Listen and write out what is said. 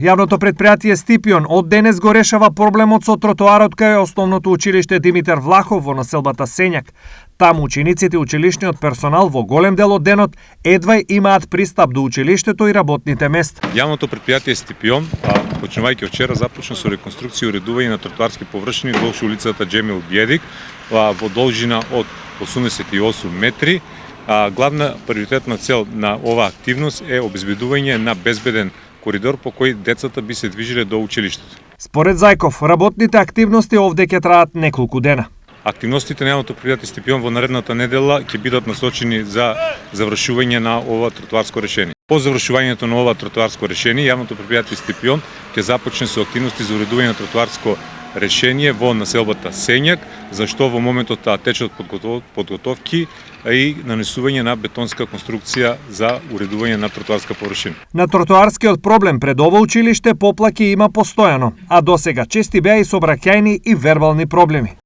Јавното предпријатие Стипион од денес го решава проблемот со тротоарот кај основното училиште Димитар Влахов во населбата Сењак. Таму учениците и училишниот персонал во голем дел од денот едва имаат пристап до училиштето и работните места. Јавното предпријатие Стипион, почнувајќи од вчера, започна со реконструкција и уредување на тротоарски површини долж улицата Џемил Бједик во должина од 88 метри. Главна приоритетна цел на оваа активност е обезбедување на безбеден коридор по кој децата би се движиле до училиштето. Според Зајков, работните активности овде ќе траат неколку дена. Активностите на Јавното предпријатие Стипион во наредната недела ќе бидат насочени за завршување на ова тротоарско решение. По завршувањето на ова тротоарско решение, Јавното предпријатие Стипион ќе започне со активности за уредување на тротоарско решение во населбата Сењак, за што во моментот течат подготовки и нанесување на бетонска конструкција за уредување на тротоарска површина. На тротоарскиот проблем пред ова училиште поплаки има постојано, а досега чести беа и сообраќајни и вербални проблеми.